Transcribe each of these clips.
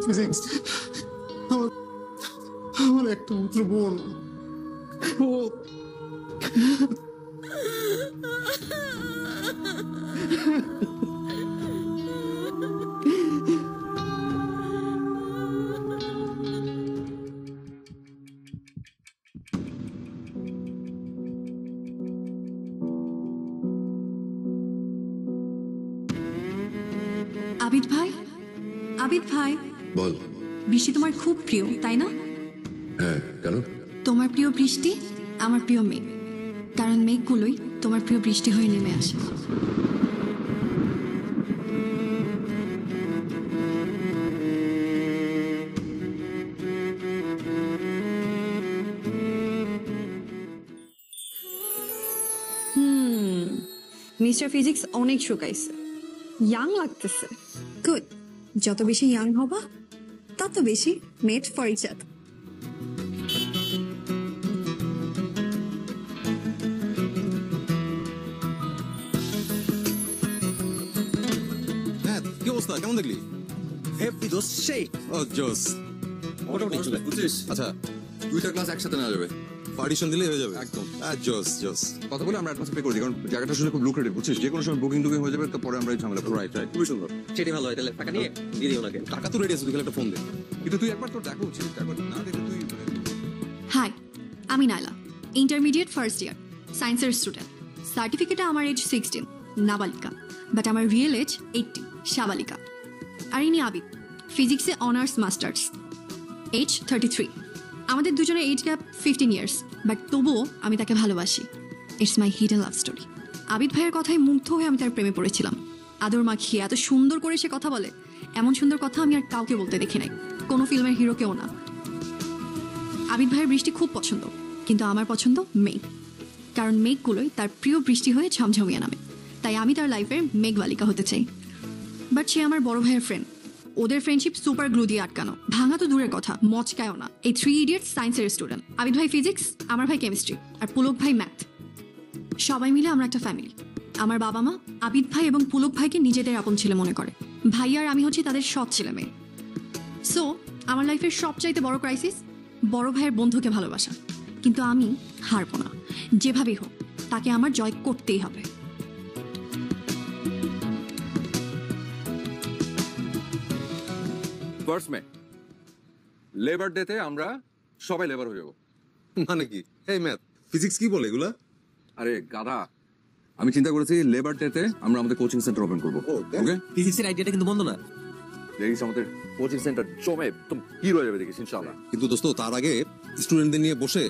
Physics আমার আমার একটা মাত্র বোন ও আবিদ ভাই, আবিদ ভাই, বল। বৃষ্টি তোমার খুব প্রিয় তাই না? হ্যাঁ, কেন? তোমার প্রিয় বৃষ্টি আমার প্রিয় মেঘ, কারণ মেঘগুলোই তোমার প্রিয় বৃষ্টি হয়ে নেমে আসে। মিস্টার ফিজিক্স অনেক শুকাইছে, ইয়াং লাগতেছে। গুড, যত বেশি ইয়াং হবা তত বেশি মেড ফর ইচ আদার। হ্যাঁ, কি অবস্থা? কেমন দেখলি? হেভি দোস সেই ও জোস। মোটামুটি চলে বুঝছিস। আচ্ছা, দুইটা ক্লাস একসাথে নেওয়া যাবে, পার্টিশন দিলেই হয়ে যাবে। একদম। জোস জোস। কথা বলে আমরা অ্যাডভান্স পে করে দিই, কারণ জায়গাটা শুনে খুব লুক্রেটিভ, বুঝছিস। যে কোনো সময় বুকিং টুকিং হয়ে যাবে, তো পরে আমরা এই ঝামেলা করবো। রাইট রাইট, খুবই সুন্দর। সেটি ভালো হয়, তাহলে টাকা নিয়ে দিয়ে দিও ওনাকে। টাকা তো রেডি আছে, তুই খালি একটা ফোন দে। কিন্তু তুই একবার তোর দেখা উচিত, একবার না দেখে তুই। হাই, আমি নাইলা, ইন্টারমিডিয়েট ফার্স্ট ইয়ার, সায়েন্সের স্টুডেন্ট। সার্টিফিকেটে আমার এজ 16, নাবালিকা, বাট আমার রিয়েল এজ 18, সাবালিকা। আর ইনি আবিদ, ফিজিক্সে অনার্স মাস্টার্স, এজ 33। আমাদের দুজনের এজ গ্যাপ 15 ইয়ার্স, বাট তবুও আমি তাকে ভালোবাসি। It's my hidden love story. Abid ভাইয়ের কথায় মুগ্ধ হয়ে আমি তার প্রেমে পড়েছিলাম। আদর মাখিয়ে এত সুন্দর করে সে কথা বলে, এমন সুন্দর কথা আমি আর কাউকে বলতে দেখি নাই, কোনো ফিল্মের হিরোকেও না। আবিদ ভাইয়ের বৃষ্টি খুব পছন্দ, কিন্তু আমার পছন্দ মেঘ, কারণ মেঘগুলোই তার প্রিয় বৃষ্টি হয়ে ঝমঝমিয়ে নামে। তাই আমি তার লাইফের মেঘবালিকা হতে চাই। বাট সে আমার বড় ভাইয়ের ফ্রেন্ড, ওদের ফ্রেন্ডশিপ সুপার গ্লু দিয়ে আটকানো, ভাঙা তো দূরের কথা, মচকায়ও না। এই 3 ইডিয়টস সায়েন্সের স্টুডেন্ট, আবিদ ভাই ফিজিক্স, আমার ভাই কেমিস্ট্রি, আর পুলক ভাই ম্যাথ। সবাই মিলে আমরা একটা ফ্যামিলি। আমার বাবা মা আবিদ ভাই এবং পুলক ভাইকে নিজেদের আপন ছেলে মনে করে। ভাই আর আমি হচ্ছি তাদের সৎ ছেলে মেয়ে। সো আমার লাইফের সবচাইতে বড় ক্রাইসিস বড় ভাইয়ের বন্ধুকে ভালোবাসা। কিন্তু আমি হারবো না, যেভাবেই হোক তাকে আমার জয় করতেই হবে। ফার্স্ট মে লেবার ডেতে আমরা সবাই লেবার হয়ে যাবো। মানে কি? এই ম্যাথ ফিজিক্স কি বলে এগুলা? আরে গাধা, আমি চিন্তা করেছি লেবার ডেতে আমরা আমাদের কোচিং সেন্টার ওপেন করবো। ওকে, ফিজিক্সের আইডিয়াটা কিন্তু বন্ধ না। দেখিস আমাদের কোচিং সেন্টার জমে একদম হিরো হয়ে যাবে, দেখিস ইনশাআল্লাহ। কিন্তু দোস্ত, তার আগে স্টুডেন্টদের নিয়ে বসে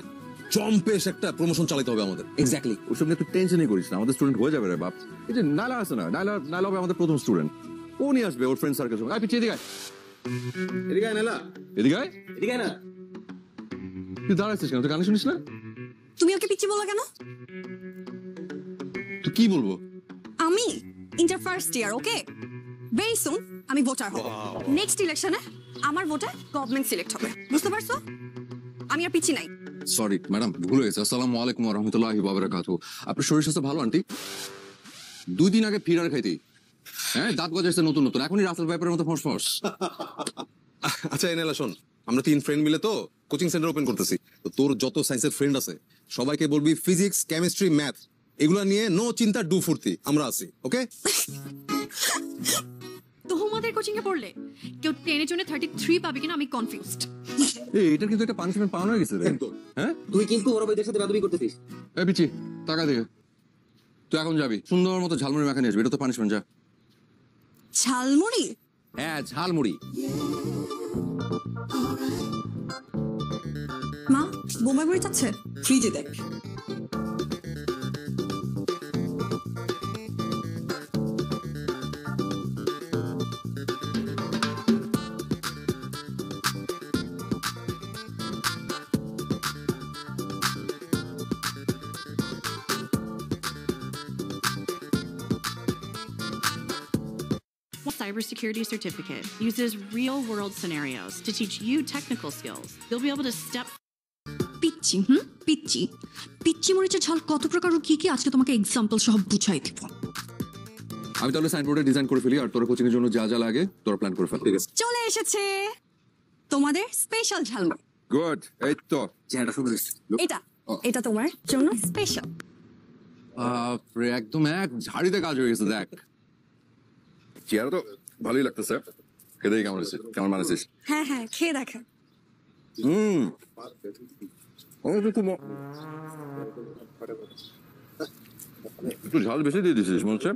চম্পেশ একটা প্রমোশন চালাতে হবে আমাদের। এক্স্যাক্টলি। ওইসব নিয়ে তুই টেনশনই করিস না, আমাদের স্টুডেন্ট হয়ে যাবে রে বাপ। এই যে নাইলা আছে না, নাইলা হবে আমাদের প্রথম স্টুডেন্ট। ও নিয়ে আসবে ওর ফ্রেন্ড সার্কেল সঙ্গে। পিছিয়ে এদিকে আয়, এদিকে আয় নাইলা, এদিকে আয়। এদিকে না, তুই দাঁড়াইছিস কেন? তুই গান শুনিস না? তুমি ওকে পিচ্ছি বলো কেন? তুই কি বলবো? আমি ইন্টার ফার্স্ট ইয়ার, ওকে? ভেরি সুন আমি ভোটার হব। নেক্সট ইলেকশনে আমার ভোটে গভর্নমেন্ট সিলেক্ট হবে, বুঝতে পারছো? আমি আর পিচ্ছি নাই। সরি ম্যাডাম, ভুল হয়েছে। আসসালামু আলাইকুম ওয়া রাহমাতুল্লাহি ওয়া বারাকাতুহু। আপনার শরীর স্বাস্থ্য ভালো আন্টি? 2 দিন আগে ফিরার খাইতি, হ্যাঁ দাঁত গজাইছে নতুন নতুন, এখনই রাসেল ভাইপারের মতো ফসফস। আচ্ছা এই নাইলা শোন, আমরা 3 ফ্রেন্ড মিলে তো কোচিং সেন্টার ওপেন করতেছি। তো তোর যত সায়েন্সের ফ্রেন্ড আছে সবাইকে বলবি ফিজিক্স, কেমিস্ট্রি, ম্যাথ এগুলা নিয়ে নো চিন্তা, ডু ফুর্তি আমরা আছি, ওকে? তোমাদের কোচিং এ পড়লে কেউ 10 এর জন্য 33 পাবে কিনা আমি কনফিউজড। এই এটা কিন্তু একটা পানিশমেন্ট পাওয়া হয়ে গেছে রে। হ্যাঁ তুই কিন্তু ওর ভাইদের সাথে বাদবি করতেছিস। এই পিচি টাকা দিকে, তুই এখন যাবি সুন্দর মতো ঝালমুড়ি মাখা নিয়ে আসবি, এটা তো পানিশমেন্ট। যা। ঝালমুড়ি? হ্যাঁ ঝালমুড়ি। মা বোম্বাই মরিচ আছে? ফ্রিজে দেখ। Cybersecurity certificate uses real-world scenarios to teach you technical skills. You'll be able to step. পিচ্ছি পিচ্ছি পিচ্ছি মরিচের ঝাল কত প্রকার ও কি কি আজকে তোমাকে এক্সাম্পল সহ বুঝাই দিব। আমি তাহলে সাইনবোর্ডে ডিজাইন করে ফেলি, আর তোর কোচিং এর জন্য যা যা লাগে তোরা প্ল্যান করে ফেল। ঠিক আছে, চলে এসেছে তোমাদের স্পেশাল ঝালমুড়ি। গুড, এই তো চেহারাটা সুন্দর হয়েছে। এটা এটা তোমার জন্য স্পেশাল। একদম এক ঝাড়িতে কাজ হয়ে গেছে। দেখ চেহারা তো ভালোই লাগতেছে, খেতে কেমন হয়েছে, কেমন বানাইছিস? হ্যাঁ হ্যাঁ, খেয়ে দেখা। একটু ঝাল বেশি দিয়ে দিছিস মনে হচ্ছে।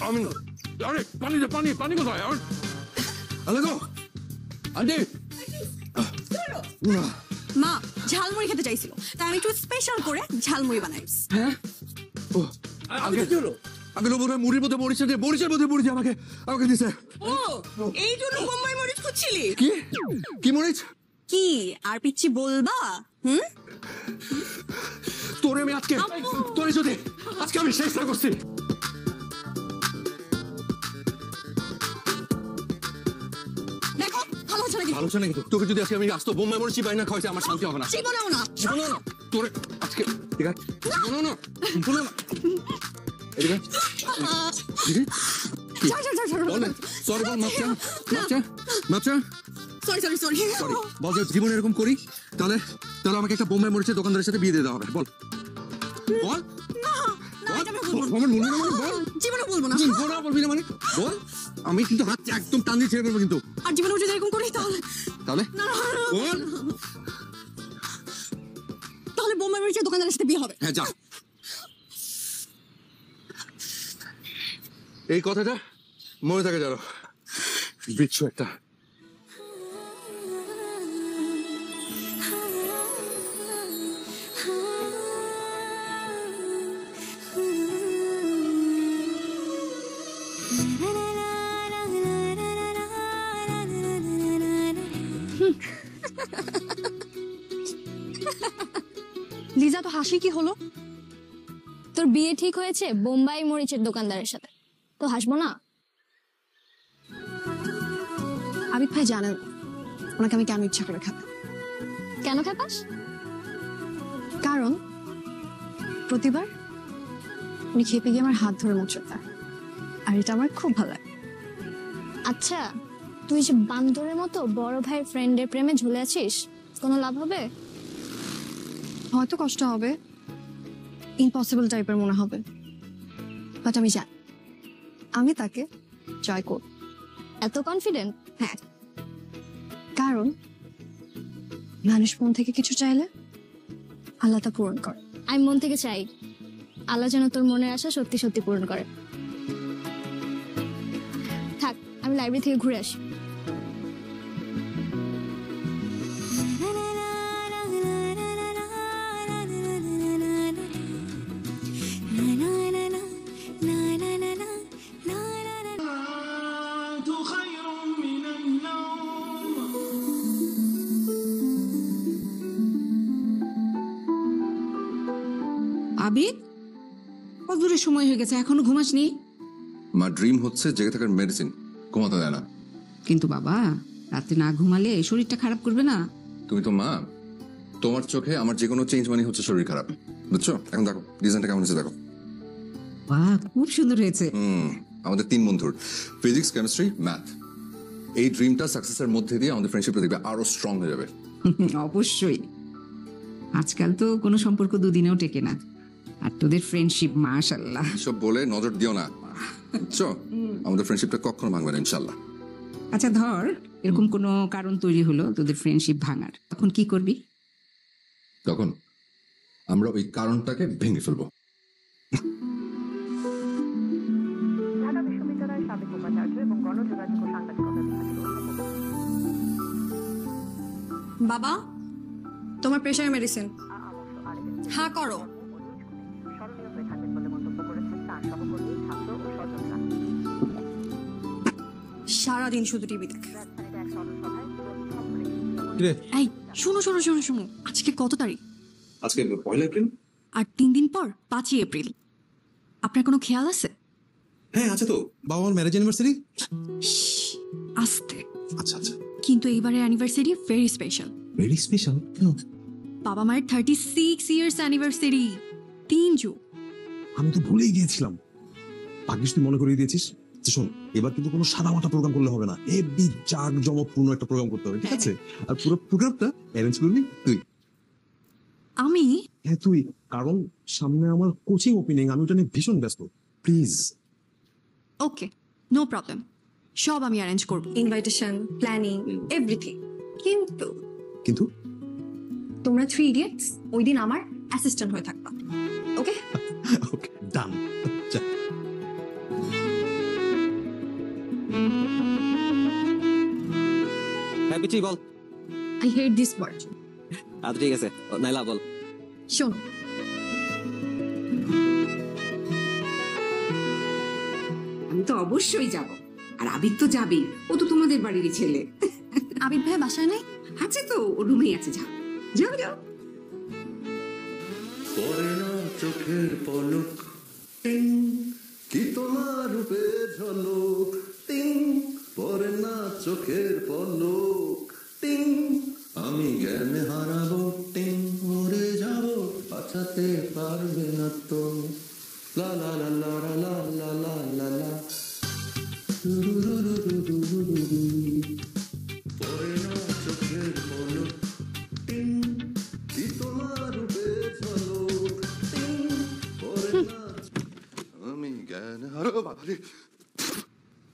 আমি আরে পানি দে, পানি পানি কোথায়? আন্টি মা ঝালমুড়ি খেতে চাইছিল, তাই আমি একটু স্পেশাল করে ঝালমুড়ি বানাইছি। আগে আগে বোধ হয় মুড়ির মধ্যে মরিচ দিয়ে, মরিচের মধ্যে মরিচ আমাকে আমাকে দিছে। ও এই জন্য বোম্বাই মরিচ খুঁজছিলি? কি কি মরিচ? কি আর পিচ্ছি বলবা? তোরে আমি আজকে তোরে যদি আজকে আমি শেষ না করছি। দেখো ভালো হচ্ছে নাকি? ভালো নাকি? তোকে যদি আজকে আমি আস্ত বোম্বাই মরিচি পাই না খাওয়াইছে আমার শান্তি হবে না। জীবনেও না। শোনো না তোরে আজকে ঠিক আছে, শোনো না শোনো না এদিকে সরি বল, মাপচা মাপচা মাপচা সরি সরি সরি সরি বল। যে জীবনে এরকম করি তাহলে তাহলে আমাকে একটা বোম্বাই মরিচের দোকানদারের সাথে বিয়ে দিয়ে দেওয়া হবে। বল বল জীবনে বলবো না। বলবি না মানে বল, আমি কিন্তু হাত একদম টান দিয়ে ছেড়ে ফেলবো কিন্তু। আর জীবনে যদি এরকম করি তাহলে তাহলে বল। তাহলে বোম্বাই মরিচের দোকানদারের সাথে বিয়ে হবে। হ্যাঁ যা, এই কথাটা মনে থাকে জানো, বিচ্ছু একটা। লিজা তো হাসি কি হলো? তোর বিয়ে ঠিক হয়েছে বোম্বাই মরিচের দোকানদারের সাথে, তো হাসবো না? আবিদ ভাই জানেন ওনাকে আমি কেন ইচ্ছা করে খাবো। কেন খাপাস? কারণ প্রতিবার উনি খেপে গিয়ে আমার হাত ধরে মুচড় দেয়, আর এটা আমার খুব ভালো লাগে। আচ্ছা, তুই যে বান্দরের মতো বড় ভাইয়ের ফ্রেন্ডের প্রেমে ঝুলে আছিস, কোনো লাভ হবে? হয়তো কষ্ট হবে, ইম্পসিবল টাইপের মনে হবে, বাট আমি জানি আমি তাকে জয় করব। এত কনফিডেন্ট? হ্যাঁ, কারণ মানুষ মন থেকে কিছু চাইলে আল্লাহ তা পূরণ করে। আমি মন থেকে চাই আল্লাহ যেন তোর মনের আশা সত্যি সত্যি পূরণ করে। থাক, আমি লাইব্রেরি থেকে ঘুরে আসি। আবিদ, কত দূরের সময় হয়ে গেছে, এখনো ঘুমাসনি? মা ড্রিম হচ্ছে জেগে থাকার মেডিসিন, ঘুমাতে দেয় না। কিন্তু বাবা, রাতে না ঘুমালে শরীরটা খারাপ করবে না? তুমি তো মা, তোমার চোখে আমার যে কোনো চেঞ্জ মানে হচ্ছে শরীর খারাপ, বুঝছো? এখন দেখো ডিজাইনটা কেমন হচ্ছে, দেখো। বাহ, খুব সুন্দর হয়েছে। আমাদের 3 বন্ধুর ফিজিক্স, কেমিস্ট্রি, ম্যাথ, এই ড্রিমটা সাকসেসের মধ্যে দিয়ে আমাদের ফ্রেন্ডশিপটা দেখবে আরো স্ট্রং হয়ে যাবে। অবশ্যই, আজকাল তো কোনো সম্পর্ক দুদিনেও টেকে না, আর তোদের ফ্রেন্ডশিপ মাশাআল্লাহ। সব বলে নজর দিও না, বুঝছো? আমাদের ফ্রেন্ডশিপটা কখনো ভাঙবে না ইনশাআল্লাহ। আচ্ছা ধর, এরকম কোনো কারণ তৈরি হলো তোদের ফ্রেন্ডশিপ ভাঙার, তখন কি করবি? তখন আমরা ওই কারণটাকে ভেঙে ফেলবো। ঢাকা বিশ্ববিদ্যালয়ের সাবেক উপাচার্য এবং গণযোগাযোগ ও সাংবাদিকতা বিভাগের অধ্যাপক। বাবা, তোমার প্রেশার মেডিসিন। হ্যাঁ করো। স্মরণীয় হয়ে থাকবেন বলে মন্তব্য করেছেন তার সহকর্মী, ছাত্র ও স্বজনরা। সারাদিন শুধু টিভি দেখে। রাজধানীতে এক স্মরণসভায় প্রতিক্ষণ করে এই শোনো শোনো শোনো শোনো, আজকে কত তারিখ? আজকে 1 এপ্রিল। আর 3 দিন পর 5ই এপ্রিল। আপনার কোনো খেয়াল আছে? হ্যাঁ আছে তো, বাবা মার ম্যারেজ অ্যানিভার্সারি। আস্তে। আচ্ছা আচ্ছা, কিন্তু এইবারের anniversary very special. Very special. বাবা মায়ের 36 ইয়ার্স অ্যানিভার্সারি, 3 যুগ। আমি তো ভুলেই গিয়েছিলাম। পাকিস তুই মনে করিয়ে দিয়েছিস। তো শোন, এবার কিন্তু কোনো সাদা মাটা প্রোগ্রাম করলে হবে না, হেভি জাঁকজমকপূর্ণ একটা প্রোগ্রাম করতে হবে, ঠিক আছে? আর পুরো প্রোগ্রামটা অ্যারেঞ্জ করবি তুই। আমি হ্যাঁ তুই, কারণ সামনে আমার কোচিং ওপেনিং, আমি ওটা নিয়ে ভীষণ ব্যস্ত। প্লিজ। ওকে, নো প্রবলেম, সব আমি অ্যারেঞ্জ করব, ইনভাইটেশন, প্ল্যানিং, এভরিথিং। কিন্তু কিন্তু তোমরা 3 ইডিয়টস ওই দিন আমার অ্যাসিস্ট্যান্ট হয়ে থাকবা, ওকে? ওকে, ডান। যা। হ্যাঁ পিচি বল। I hate this word. আচ্ছা ঠিক আছে, নাইলা বল। শোন, আমি তো অবশ্যই যাব, আর আবিদ তো যাবেই, ও তো তোমাদের বাড়িরই ছেলে। আবিদ ভাই বাসায় নেই? আছে তো, ও রুমেই আছে, যাও যাও যাও। পরে না চোখের পলক টিং, কি তোমার রূপের ঝলক টিং, পরে না চোখের পলক টিং, আমি জ্ঞান হারাবো টিং, মরে যাবো বাঁচাতে পারবে না তো, লা লা লা লা লা লা লা লা লা, পরে না চোখের পলক টিং, কি তোমার রূপের ঝলক টিং, পরে না আমি জ্ঞান হারাবো। বাবারে,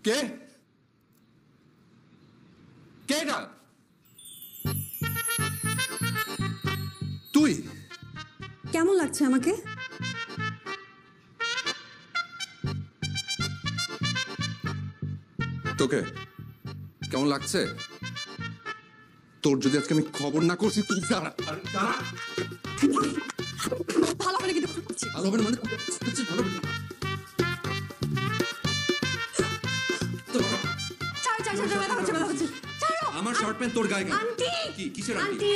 কে কে এটা? তুই? কেমন লাগছে আমাকে? তোকে কেমন লাগছে? তোর যদি আজকে আমি খবর না করছি, তুই দাঁড়া। ভালো করে কিন্তু করছি। ভালো হবে না মানে? ভালো হবে না। ছাড়ো ছাড়ো ছাড়ো, ব্যথা হচ্ছে, ব্যথা হচ্ছে, ছাড়ো। আমার শর্ট প্যান্ট তোর গায়ে কেন? আন্টি, কি কিসের আন্টি,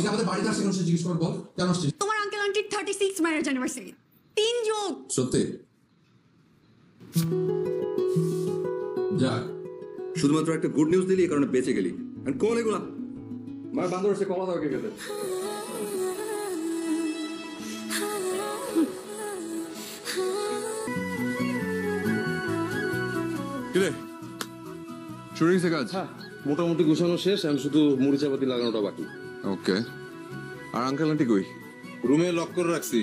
আমাদের বাড়িতে আসছে কেন জিজ্ঞেস কর, বল কেন আসছিস? তোমার আঙ্কেল আন্টির 36 ম্যারেজ অ্যানিভার্সারি, 3 যোগ। সত্যি? যাক, শুধুমাত্র একটা গুড নিউজ দিলি, এই কারণে বেঁচে গেলি। কল এগুলা মার বান্দর এসে কলা দাও কে খেতে। কিরে, শুরু হয়েছে কাজ? মোটামুটি গোছানো শেষ, আমি শুধু মুড়ি চাপাতি লাগানোটা বাকি। ওকে, আর আঙ্কেল আন্টি কই? রুমে লক করে রাখছি,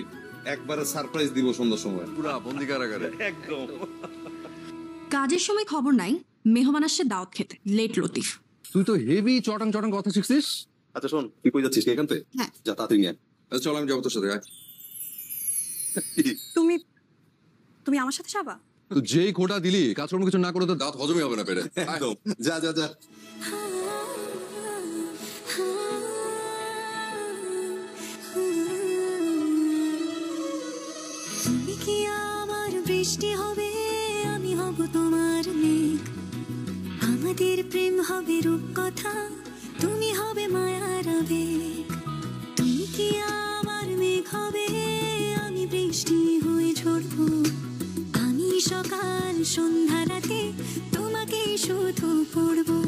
একবারে সারপ্রাইজ দিব সন্ধ্যার সময়। পুরা বন্দি কারাগারে। একদম। কাজের সময় খবর নাই, মেহমান আসছে দাওয়াত খেতে, লেট লতিফ। তুই তো হেভি চটাং চটাং কথা শিখছিস। আচ্ছা শোন, তুই কই যাচ্ছিস এখান থেকে? হ্যাঁ। যা তাড়াতাড়ি নিয়ে আয়। আচ্ছা চল, আমি যাবো তোর সাথে। আয়। তুমি তুমি আমার সাথে যাবা? তো যেই খোটা দিলি, কাজকর্ম কিছু না করে তো দাঁত হজমই হবে না পেরে। একদম, যা যা যা। কি আমার বৃষ্টি হবে, আমি হব তোমার মেঘ, আমাদের প্রেম হবে রূপকথা, তুমি হবে মায়ার আবেগ। তুমি কি আমার মেঘ হবে, আমি বৃষ্টি হয়ে ঝরবো, আমি সকাল সন্ধ্যা রাতে তোমাকে শুধু পড়বো।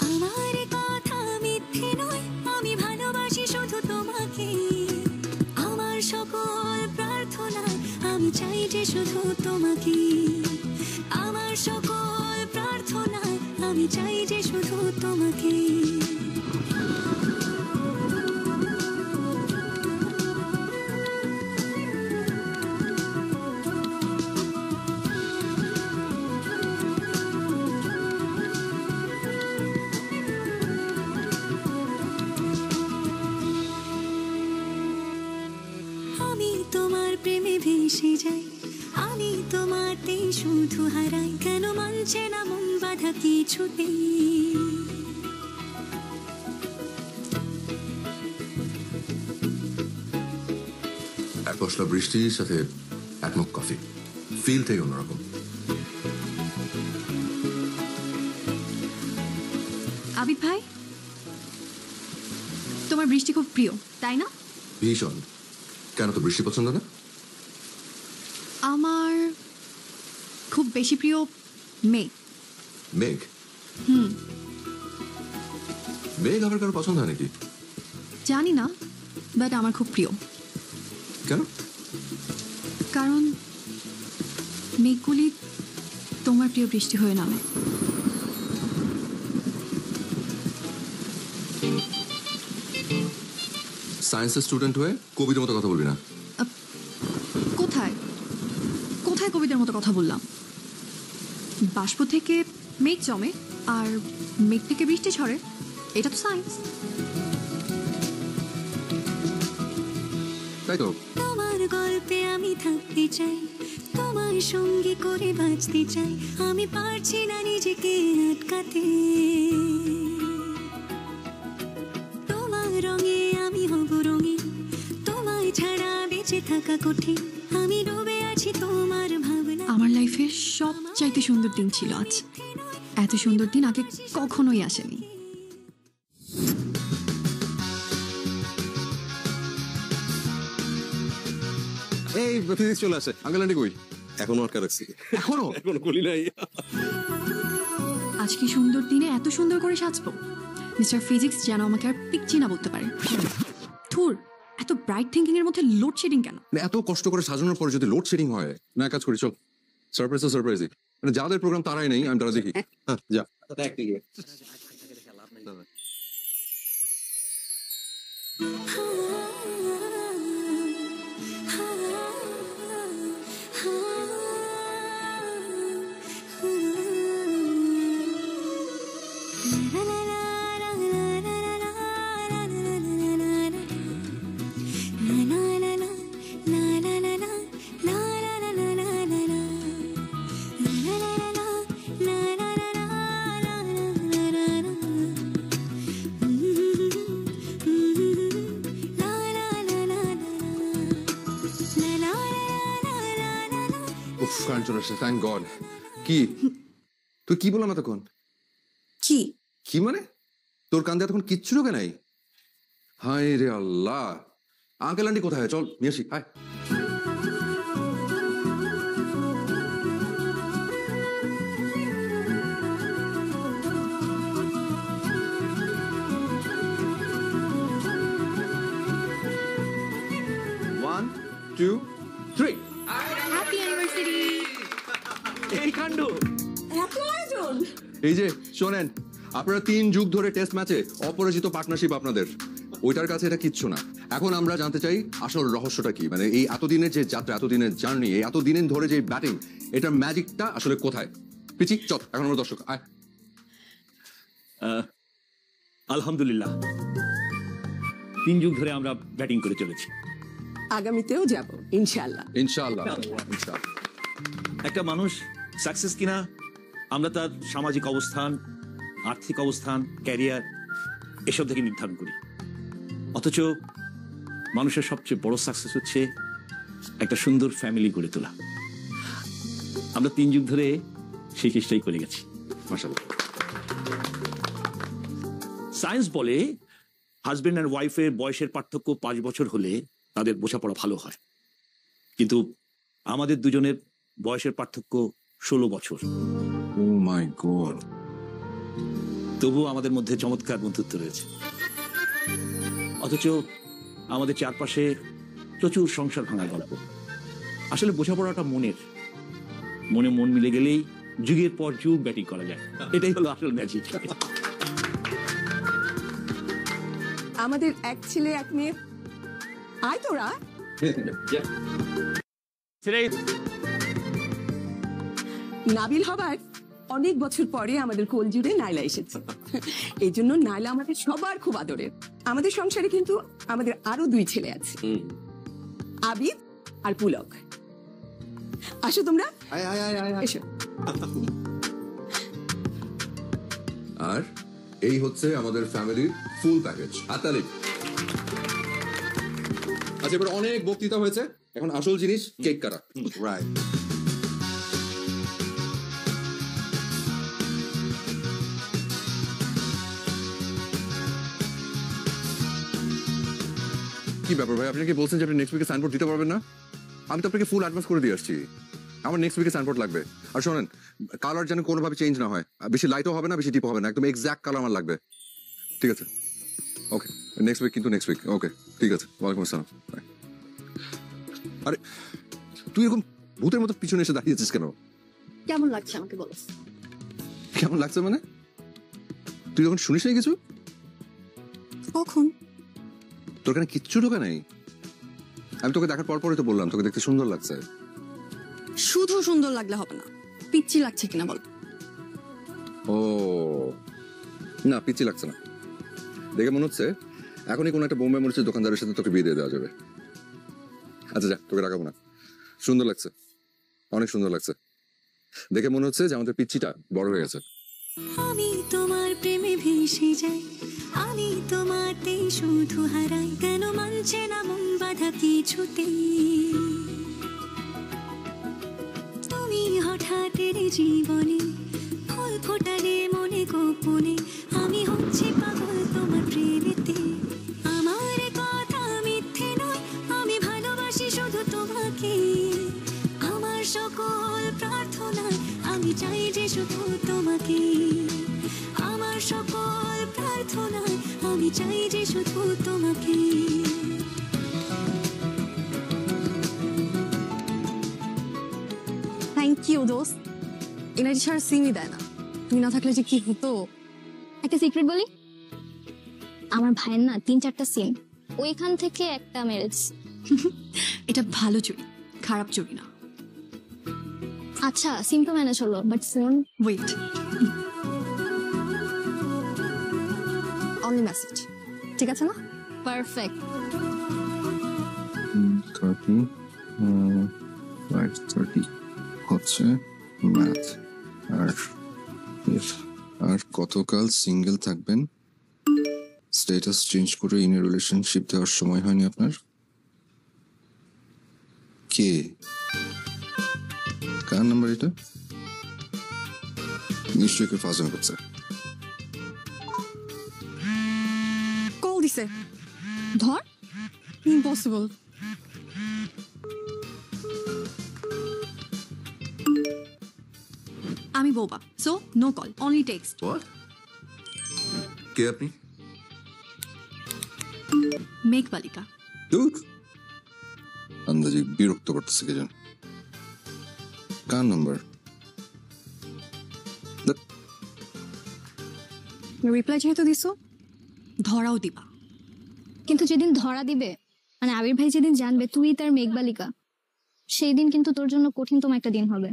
আমার কথা মিথ্যে নয়, আমি ভালোবাসি শুধু তোমাকে, আমার সকল প্রার্থনায় আমি চাই যে শুধু তোমাকে, আমার সকল প্রার্থনায় আমি চাই যে শুধু তোমাকে। আমি তোমার প্রেমে ভেসে যাই, আমি তোমাতে শুধু হারাই, কেন মানছে না মন বাধা কিছুতেই। এক পশলা বৃষ্টির সাথে এক মগ কফি, ফিলটাই অন্যরকম। আবিদ ভাই, তোমার বৃষ্টি খুব প্রিয়, তাই না? ভীষণ। কেন, তো বৃষ্টি পছন্দ না? আমার খুব বেশি প্রিয় মেঘ। মেঘ? মেঘ আবার কারো পছন্দ হয় নাকি? জানি না, বাট আমার খুব প্রিয়। কেন? কারণ মেঘগুলি তোমার প্রিয় বৃষ্টি হয়ে নামে। সায়েন্সের স্টুডেন্ট হয়ে কবিদের মতো কথা বলবি না। কোথায় কোথায় কবিদের মতো কথা বললাম? বাষ্প থেকে মেঘ জমে আর মেঘ থেকে বৃষ্টি ঝরে, এটা তো সায়েন্স। তাই তো। তোমার গল্পে আমি থাকতে চাই, তোমার সঙ্গে করে বাঁচতে চাই, আমি পারছি না নিজেকে আটকাতে। তোমার রঙে আমি হব রঙিন, তোমায় ছাড়া বেঁচে থাকা কঠিন, আমি ডুবে আছি তোমার ভাবনা। আমার লাইফের সবচাইতে সুন্দর দিন ছিল আজ। এত সুন্দর দিন আগে কখনোই আসেনি। এই ফিজিক্স চলে আসে। আঙ্কেল আন্টি কই? এখনো আটকা রাখছি। এখনো বলি নাই। আজ কি সুন্দর দিনে এত সুন্দর করে সাজবো, মিস্টার ফিজিক্স যেন আমাকে আর পিকচি না বলতে পারে। থুর, এত ব্রাইট থিঙ্কিং এর মধ্যে লোডশেডিং কেন? এত কষ্ট করে সাজানোর পরে যদি লোডশেডিং হয়, না কাজ করি, চল সারপ্রাইজ তো সারপ্রাইজই। মানে যাদের প্রোগ্রাম তারাই নেই, আমি তারা দেখি। হ্যাঁ যা। উফ, কারেন্ট চলে আসছে, থ্যাংক গড। কি তুই কি বললাম এতক্ষণ? কি কি মানে তোর কান্দে এতক্ষণ কিচ্ছু ঢোকে নাই? হায় রে আল্লাহ, আঙ্কেল আন্টি কোথায়? চল নিয়ে আসি, হায়। One, two, three. Happy anniversary. এই কাণ্ড, এত আয়োজন! এই যে শোনেন, আপনারা 3 যুগ ধরে টেস্ট ম্যাচে অপরাজিত পার্টনারশিপ আপনাদের। ওইটার কাছে এটা কিচ্ছু না। এখন আমরা জানতে চাই আসল রহস্যটা কি, মানে এই এতদিনের যে যাত্রা, এতদিনের জার্নি, এই এতদিনের ধরে যে ব্যাটিং, এটার ম্যাজিকটা আসলে কোথায়? পিচি চল, এখন আমরা দর্শক আয়। আলহামদুলিল্লাহ 3 যুগ ধরে আমরা ব্যাটিং করে চলেছি। আগামীতেও যাব ইনশাআল্লাহ। ইনশাআল্লাহ। একটা মানুষ সাকসেস কিনা আমরা তার সামাজিক অবস্থান, আর্থিক অবস্থান, ক্যারিয়ার এসব থেকে নির্ধারণ করি। অথচ মানুষের সবচেয়ে বড় সাকসেস হচ্ছে একটা সুন্দর ফ্যামিলি গড়ে তোলা। আমরা 3 যুগ ধরে সেই চেষ্টাই করে গেছি। মাশাআল্লাহ। সায়েন্স বলে হাজবেন্ড অ্যান্ড ওয়াইফের বয়সের পার্থক্য 5 বছর হলে তাদের বোঝাপড়া ভালো হয়, কিন্তু আমাদের দুজনের বয়সের পার্থক্য 16 বছর। ও মাই গড। তবুও আমাদের মধ্যে চমৎকার বন্ধুত্ব রয়েছে। অথচ আমাদের চারপাশে প্রচুর সংসার ভাঙা গল্প। আসলে বোঝাপড়াটা মনের, মনে মন মিলে গেলেই যুগের পর যুগ ব্যাটিং করা যায়। এটাই হলো আসল ম্যাজিক। আমাদের এক ছেলে এক মেয়ে। আয় তোরা। নাবিল হবার অনেক বছর পরে আমাদের কোল জুড়ে নাইলা এসেছে। এই জন্য নাইলা আমাদের সবার খুব আদরের। আমাদের সংসারে কিন্তু আমাদের আরো 2 ছেলে আছে, আবিদ আর পুলক। আসো তোমরা, এসো। আর এই হচ্ছে আমাদের ফ্যামিলির ফুল প্যাকেজ। হাততালি। আচ্ছা, এবার অনেক বক্তৃতা হয়েছে, এখন আসল জিনিস কেক কাটা। রাইট। কি ব্যাপার ভাই, আপনি কি বলছেন যে আপনি নেক্সট উইকে সাইনবোর্ড দিতে পারবেন না? আমি তো আপনাকে ফুল অ্যাডভান্স করে দিয়ে আসছি। আমার নেক্সট উইকে সাইনবোর্ড লাগবে। আর শোনেন, কালার যেন কোনোভাবে চেঞ্জ না হয়, বেশি লাইটও হবে না, বেশি ডিপও হবে না, একদম এক্সাক্ট কালার আমার লাগবে। ঠিক আছে, ওকে। নেক্সট উইক কিন্তু নেক্সট উইক। ওকে, ঠিক আছে। ওয়ালাইকুম আসসালাম। আরে তুই এরকম ভূতের মতো পিছনে এসে দাঁড়িয়েছিস কেন? কেমন লাগছে আমাকে বলো? কেমন লাগছে মানে? তুই যখন শুনিস নাই কিছু? কখন? তোর কানে কিচ্ছু ঢোকে নাই? আমি তোকে দেখার পরই তো বললাম তোকে দেখতে সুন্দর লাগছে। শুধু সুন্দর লাগলে হবে না, পিচ্ছি লাগছে কিনা বল। ও না, পিচ্ছি লাগছে না। দেখে মনে হচ্ছে এখনই কোনো একটা বোম্বে মরিচের দোকানদারের সাথে তোকে বিয়ে দিয়ে দেওয়া যাবে। আচ্ছা যা, তোকে রাখাবো না। সুন্দর লাগছে, অনেক সুন্দর লাগছে। দেখে মনে হচ্ছে যে আমাদের পিচ্ছিটা বড় হয়ে গেছে। আমি তোমার প্রেমে ভেসে যাই, আমি তোমাতে শুধু হারাই, কেন মানছে না মন বাধা কিছুতেই। তুমি হঠাৎ এলে জীবনে, ফুল ফোটালে মনে গোপনে, আমি হচ্ছি পাগল তোমার প্রেমেতে। আমার কথা মিথ্যে নয়, আমি ভালোবাসি শুধু তোমাকে। আমার সকল প্রার্থনায় আমি চাই যে শুধু তোমাকে। আমার সকল প্রার্থনায় আমি চাই যে শুধু তোমাকে। থ্যাংক ইউ দোস্ত, এনার্জি ছাড়া সিনই দেয় না। তুমি না থাকলে যে কি হতো। একটা সিক্রেট বলি, আমার ভাইয়ের না 3-4টা সিম, ওইখান থেকে একটা ম্যারেজ। এটা ভালো চুরি, খারাপ চুরি না। আচ্ছা সিম তো ম্যানেজ হলো, but phone? Wait, only message, ঠিক আছে না? পারফেক্ট। 5:30 হচ্ছে ম্যাথ। আর কতকাল সিঙ্গেল থাকবেন? স্ট্যাটাস চেঞ্জ করে ইন রিলেশনশিপ দেওয়ার সময় হয়নি আপনার? কে? কার নাম্বার এটা? নিশ্চয়ই কেউ ফাজলামি করছে। কল দিছে, ধর। ইম্পসিবল। আমি বোবা, so no call, only text. কে আপনি? মেঘবালিকা। দূর আন্দাজে বিরক্ত করতেছে কে যেন। কার নাম্বার? রিপ্লাই যেহেতু দিছো, ধরাও দিবা। কিন্তু যেদিন ধরা দিবে, মানে আবির ভাই যেদিন জানবে তুই তার মেঘবালিকা, সেই দিন কিন্তু তোর জন্য কঠিনতম একটা দিন হবে।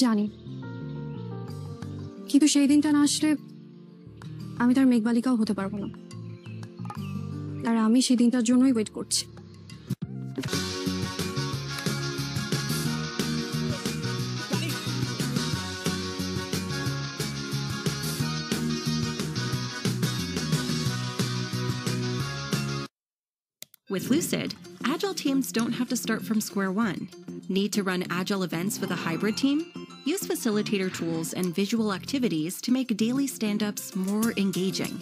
জানি, কিন্তু সেই দিনটা না আসলে আমি তার মেঘবালিকাও হতে পারবো না। আর আমি সেই দিনটার জন্যই ওয়েট করছি। With Lucid, Agile teams don't have to start from square one. Need to run Agile events with a hybrid team? Use facilitator tools and visual activities to make daily stand-ups more engaging.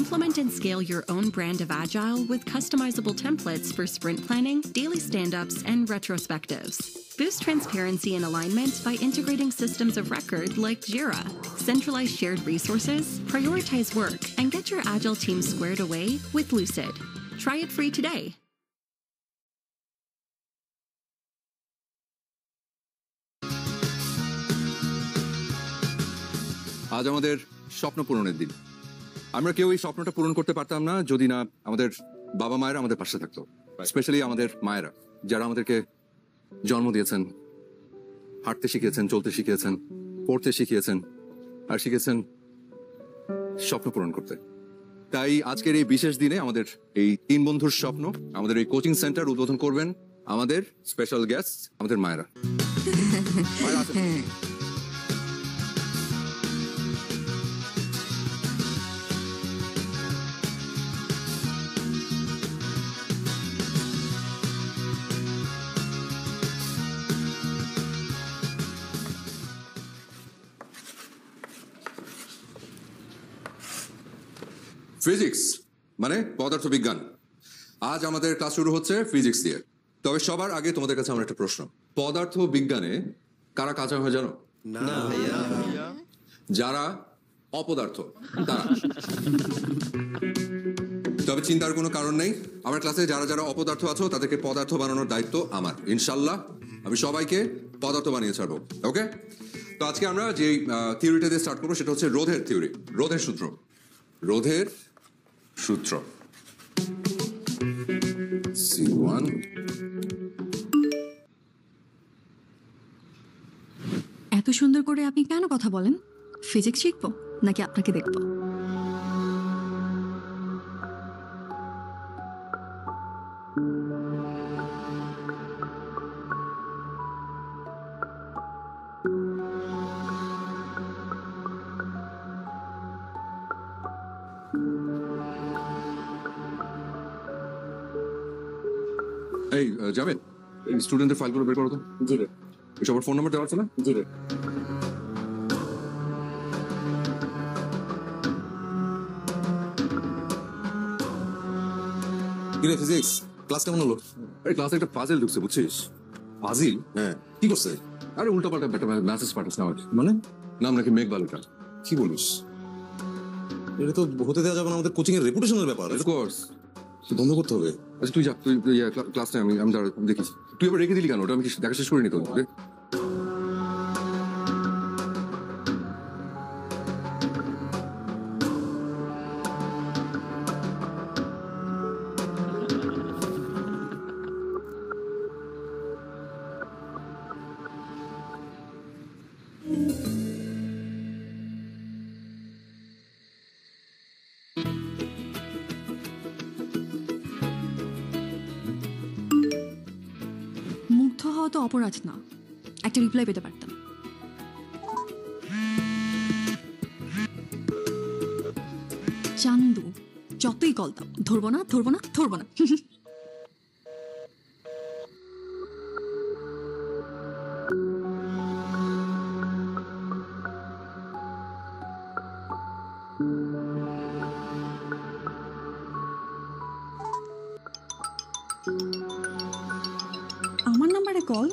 Implement and scale your own brand of Agile with customizable templates for sprint planning, daily stand-ups, and retrospectives. Boost transparency and alignment by integrating systems of record like Jira. Centralize shared resources, prioritize work, and get your Agile team squared away with Lucid. Try it free today. আজ আমাদের স্বপ্ন পূরণের দিন। আমরা কেউ এই স্বপ্নটা পূরণ করতে পারতাম না যদি না আমাদের বাবা মায়েরা আমাদের পাশে থাকতো। স্পেশালি আমাদের মায়েরা, যারা আমাদেরকে জন্ম দিয়েছেন, হাঁটতে শিখিয়েছেন, চলতে শিখিয়েছেন, পড়তে শিখিয়েছেন, আর শিখিয়েছেন স্বপ্ন পূরণ করতে। তাই আজকের এই বিশেষ দিনে আমাদের এই 3 বন্ধুর স্বপ্ন, আমাদের এই কোচিং সেন্টার উদ্বোধন করবেন আমাদের স্পেশাল গেস্ট, আমাদের মায়েরা। ফিজিক্স মানে পদার্থবিজ্ঞান। আজ আমাদের ক্লাস শুরু হচ্ছে ফিজিক্স দিয়ে। তবে সবার আগে তোমাদের কাছে আমার একটা প্রশ্ন, পদার্থ বিজ্ঞানে কারা কাঁচা হয় জানো? না ভাইয়া। যারা অপদার্থ তারা। তো তবে চিন্তার কোনো কারণ নেই। আমার ক্লাসে যারা যারা অপদার্থ আছো তাদেরকে পদার্থ বানানোর দায়িত্ব আমার। ইনশাল্লাহ আমি সবাইকে পদার্থ বানিয়ে ছাড়বো। ওকে, তো আজকে আমরা যে থিওরিটা দিয়ে স্টার্ট করবো সেটা হচ্ছে রোধের থিওরি, রোধের সূত্র। রোধের সূত্র C1 এত সুন্দর করে আপনি কেন কথা বলেন? ফিজিক্স শিখবো নাকি আপনাকে দেখবো? এই যাবেন স্টুডেন্টের ফাইলগুলো বের করো তো। জি রে। সবার ফোন নাম্বার দেওয়া আছে না? জি রে। কিরে ফিজিক্স ক্লাস কেমন হলো? আরে ক্লাসে একটা পাজেল ঢুকছে বুঝছিস? ফাজিল? হ্যাঁ। কি করছে? আরে উল্টাপাল্টা একটা মেসেজ পাঠাচ্ছে আমাকে। মানে নাম নাকি মেঘ বালিকা। কি বলিস? এটা তো হতে দেওয়া যাবে না, আমাদের কোচিং এর রেপুটেশনের ব্যাপার। অফ কোর্স বন্ধ করতে হবে। আচ্ছা তুই যা, তুই ক্লাসটা আমি দেখিস। তুই এবার রেখে দিলি কেন? ওটা আমি দেখা শেষ করে নিত। মুগ্ধ হওয়া তো অপরাধ না, একটা রিপ্লাই পেতে পারতাম। চান্দু যতই কল দাও, ধরবো না ধরবো না ধরবো না। আমার নাম্বারে কল।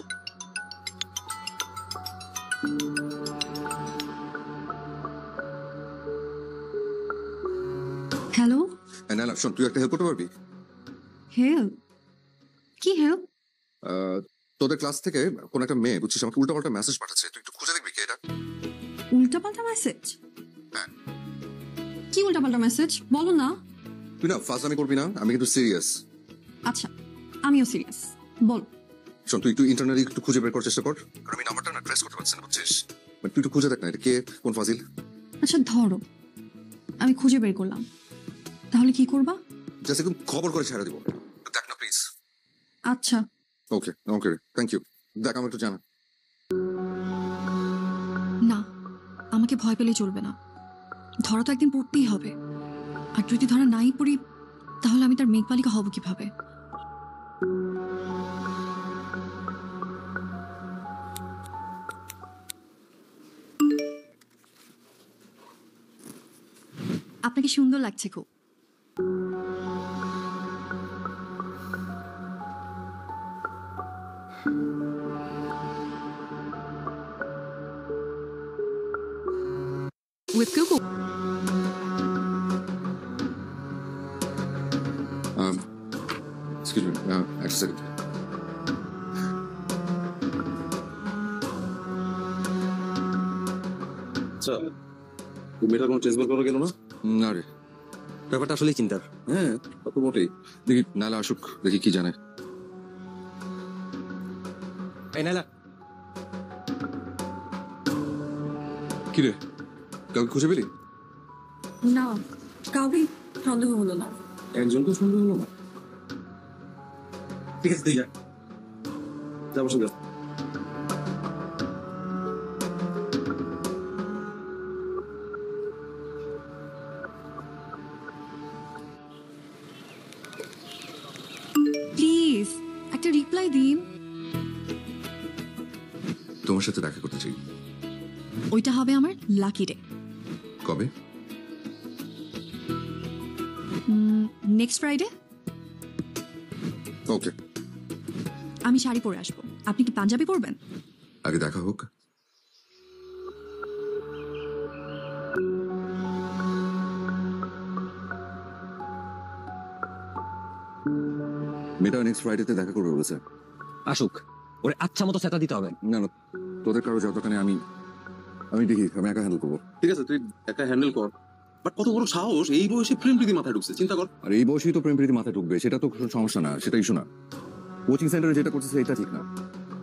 হ্যালো, নাইলা শোন, তুই একটা হেল্প করতে পারবি? হেল্প? কি হেল্প? তোদের ক্লাস থেকে কোন একটা মেয়ে বুঝছিস আমাকে উল্টাপাল্টা মেসেজ পাঠাচ্ছে, তুই একটু খুঁজে দেখবি কি এটা? উল্টাপাল্টা মেসেজ? হ্যাঁ। কি উল্টাপাল্টা মেসেজ বলো না। তুই না ফাজলামি করবি না, আমি কিন্তু সিরিয়াস। আচ্ছা আমিও সিরিয়াস, বল। শোন তুই ইন্টারনালি একটু খুঁজে বের করার চেষ্টা কর, কারণ আমি নাম্বারটা না ট্রেস করতে পারছি না বুঝছিস। মানে তুই একটু খুঁজে দেখ না, এটা কে, কোন ফাজিল। আচ্ছা ধরো আমি খুঁজে বের করলাম, তাহলে কি করবা? জাস্ট একদম খবর করে ছেড়ে দিব, দেখ না প্লিজ। আচ্ছা ওকে ওকে থ্যাংক ইউ, দেখ আমার একটু জানা। না, আমাকে ভয় পেলে চলবে না, ধরা তো একদিন পড়তেই হবে। আর যদি ধরা নাই পড়ি তাহলে আমি তার মেঘবালিকা হব কিভাবে? আপনাকে সুন্দর লাগছে খুব। With Google. Excuse me, একটা সেকেন্ড। আচ্ছা তুমি মেয়েটার কোনো ট্রেস বের করা গেল না? না রে, ব্যাপারটা আসলেই চিন্তার। হ্যাঁ তা তো মোটেই। দেখি নালা আসুক, দেখি কি জানে। এই নাইলা, কি রে কাউকে খুঁজে পেলি? না, কাউকে সন্দেহ হলো না। একজনকে সন্দেহ হলো না? ঠিক আছে তুই যা, যা বসে যা। প্লিজ একটা রিপ্লাই দিন। তোমার সাথে দেখা করতে চাই। ওইটা হবে আমার লাকি ডে। কবে? Next Friday. ওকে। আমি শাড়ি পরে আসবো, আপনি কি পাঞ্জাবি পরবেন? আগে দেখা হোক। মেয়েটা নেক্সট ফ্রাইডেতে দেখা করবে বলেছে। আসুক, ওরে আচ্ছা মতো সেটা দিতে হবে। না না, তোদের কারো যতখানি আমি দেখি, আমি একা হ্যান্ডেল করবো। ঠিক আছে, তুই একটা হ্যান্ডেল কর। বাট কত বড় সাহস, এই বয়সে প্রেম প্রীতি মাথায় ঢুকছে, চিন্তা কর। আর এই বয়সেই তো প্রেম প্রীতি মাথায় ঢুকবে, সেটা তো কোনো সমস্যা না, সেটা ইস্যু না। কোচিং সেন্টারে যেটা করছে এটা ঠিক না।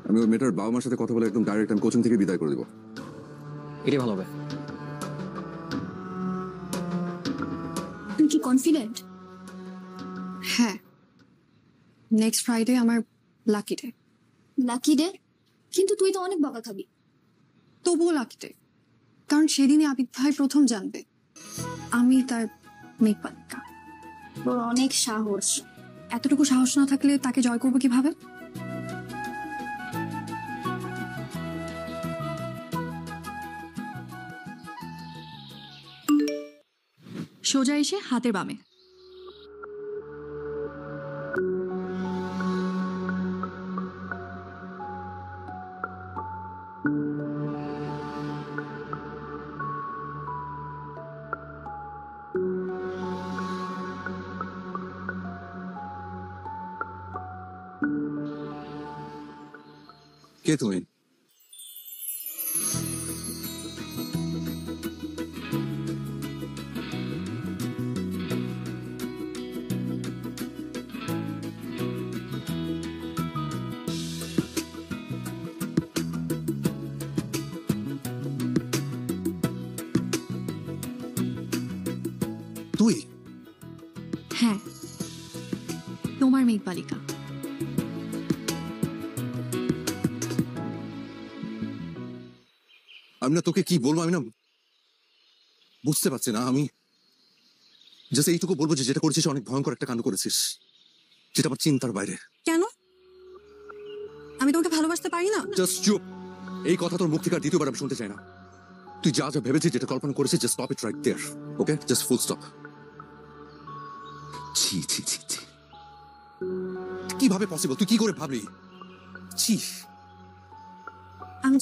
আমি ওই মেয়েটার বাবা মার সাথে কথা বলে একদম ডাইরেক্ট আমি কোচিং থেকে বিদায় করে দেবো। এটাই ভালো হবে। তুই কি কনফিডেন্ট? হ্যাঁ, নেক্সট ফ্রাইডে আমার লাকি ডে। Lucky day? কিন্তু তুই তো অনেক বকা খাবি। তবুও লাকি ডে, কারণ সেদিনই আবিদ ভাই প্রথম জানবে আমি তার মেঘবালিকা। ওর অনেক সাহস। এতটুকু সাহস না থাকলে তাকে জয় করবো কিভাবে? সোজা এসে হাতের বামে। কে তুমি? তুই? হ্যাঁ, তোমার মেঘবালিকা। আমি না তোকে কি বলবো, আমি না বুঝতে পারছি না। আমি জাস্ট এইটুকু বলবো যে যেটা করেছিস অনেক ভয়ঙ্কর একটা কাণ্ড করেছিস, যেটা আমার চিন্তার বাইরে। কেন? আমি তোমাকে ভালোবাসতে পারি না? জাস্ট চুপ। এই কথা তোর মুখ থেকে আর দ্বিতীয়বার আমি শুনতে চাই না। তুই যা যা ভেবেছিস, যেটা কল্পনা করেছিস, just stop it right there. Okay, just full stop. ছি ছি ছি ছি, কিভাবে পসিবল? তুই কি করে ভাবলি? ছি। আমি